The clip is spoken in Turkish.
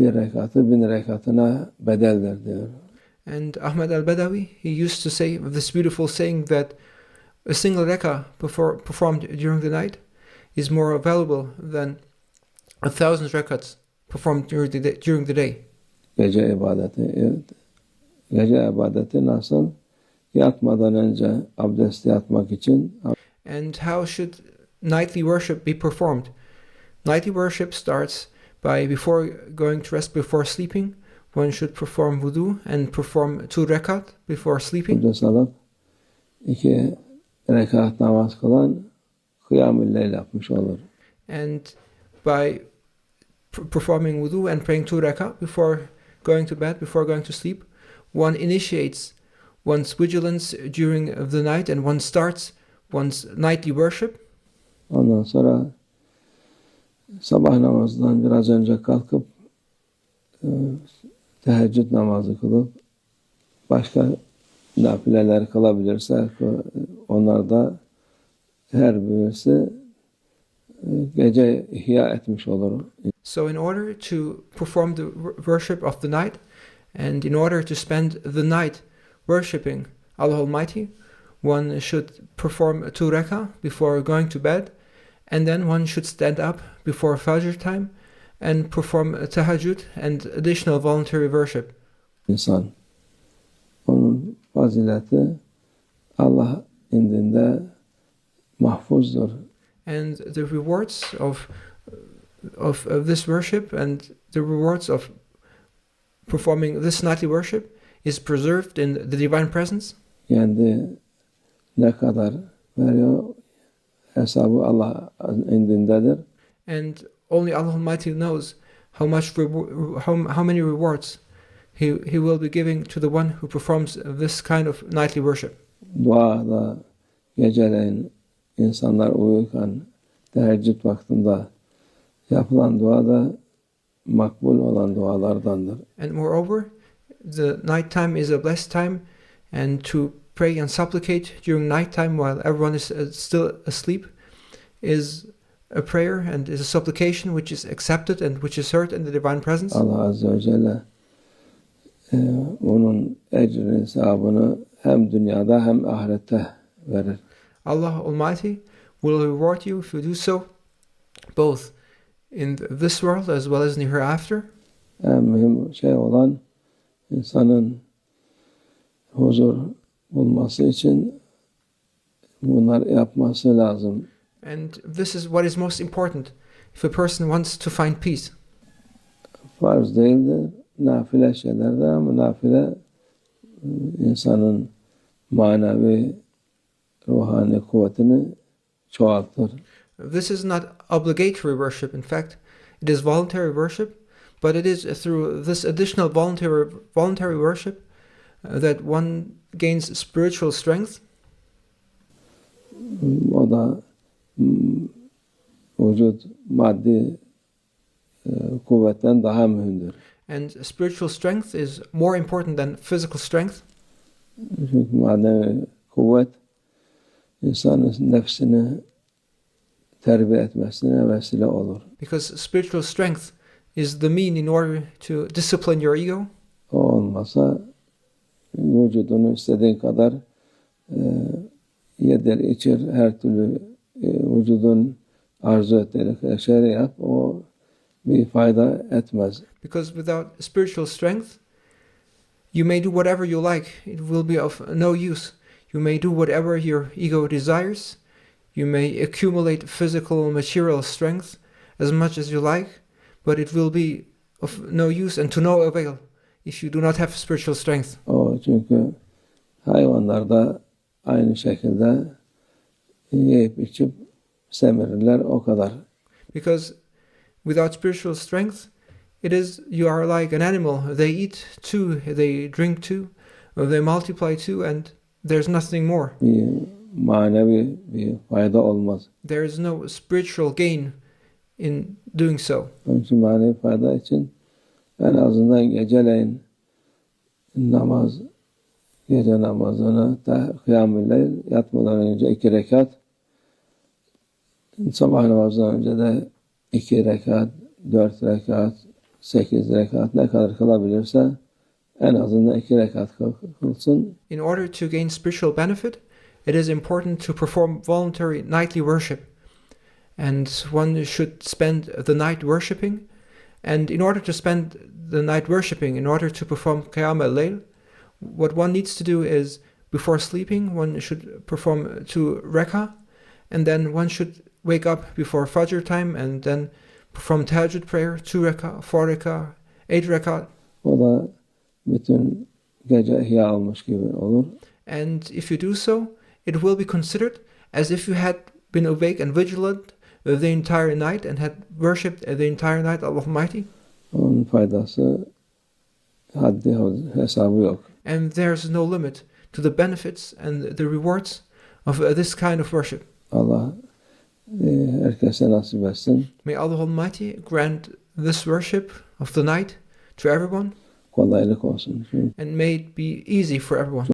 Bir rekatı 1000 rekatına bedeldir diyor. And Ahmad al-Badawi, he used to say this beautiful saying that a single rak'ah performed during the night is more valuable than 1,000 rak'ahs performed during the day. Gece ibadeti, evet. Gece ibadeti nasıl? Yatmadan önce abdest yatmak için And how should nightly worship be performed? Nightly worship starts by, before going to rest, before sleeping, one should perform wudu and perform 2 rakat before sleeping. abdest alıp 2 rekat namaz kılan kıyam-ı leyl yapmış olur. And by performing wudu and praying 2 rakat before going to bed, before going to sleep, one initiates one's vigilance during the night and one starts one's nightly worship. Ondan sonra sabah namazından biraz önce kalkıp teheccüd namazı kılıp başka nafileler kılabilirse onlar da her birisi gece ihya etmiş olur. So in order to perform the worship of the night and in order to spend the night worshipping Allah Almighty, one should perform 2 rak'ah before going to bed, and then one should stand up before Fajr time and perform tahajjud and additional voluntary worship. İnsan, onun fazileti Allah indinde mahfuzdur. And the rewards of this worship and the rewards of performing this nightly worship is preserved in the divine presence. Kendi ne kadar veriyor hesabı Allah indindedir. And only Allah Almighty knows how many rewards he will be giving to the one who performs this kind of nightly worship. Duada geceleyin insanlar uyurken teheccüd vaktinde yapılan dua da makbul olan dualardandır. And moreover, the night time is a blessed time, and to pray and supplicate during night time while everyone is still asleep is a prayer and is a supplication which is accepted and which is heard in the divine presence. Allah Azze ve Celle onun ecrini, sevabını hem dünyada hem ahirette verir. Allah Almighty will reward you if you do so, both in this world as well as in the hereafter. En mühim şey olan insanın huzur bulması için bunlar yapması lazım. And this is what is most important if a person wants to find peace. Farz değildir, nafile şeylerdir ama nafile insanın manevi, ruhani kuvvetini çoğaltır. This is not obligatory worship, in fact, it is voluntary worship, but it is through this additional voluntary worship that one gains spiritual strength. O da vücut maddi kuvvetten daha mühimdir. And spiritual strength is more important than physical strength. Çünkü manevi kuvvet insanın nefsini terbiye etmesine vesile olur. Because spiritual strength is the mean in order to discipline your ego. O olmasa vücudunu istediğin kadar yedir, içir, her türlü vücudun arzu ettiği şeyleri yap, o bir fayda etmez. Because without spiritual strength, you may do whatever you like. It will be of no use. You may do whatever your ego desires. You may accumulate physical, material strength as much as you like, but it will be of no use and to no avail if you do not have spiritual strength. O çünkü hayvanlar da aynı şekilde yiyip içip semirirler, o kadar. Because without spiritual strength, you are like an animal. They eat too, they drink too, they multiply too, and there's nothing more. Bir manevi bir fayda olmaz. There is no spiritual gain in doing so. Onun için manevi fayda için en azından geceleyin gece namazını kıyam-ı leyl, yatmadan önce 2 rekat, sabah namazından önce de 2 rekat, 4 rekat, 8 rekat ne kadar kılabilirse en azından 2 rekat kılsın. In order to gain spiritual benefit, it is important to perform voluntary nightly worship. And one should spend the night worshipping. And in order to spend the night worshipping, in order to perform Qiyam al-Layl, what one needs to do is, before sleeping, one should perform 2 rak'ah, and then one should wake up before Fajr time and then perform Tahajjud prayer, 2 rak'ah, 4 rak'ah, 8 rak'ah. O da bütün gece ihya olmuş gibi olur. And if you do so, it will be considered as if you had been awake and vigilant the entire night and had worshipped the entire night Allah Almighty. Onun faydası haddi hesabı yok. And there's no limit to the benefits and the rewards of this kind of worship. Allah herkese nasip etsin. May Allah Almighty grant this worship of the night to everyone, Kolaylık olsun. and may it be easy for everyone.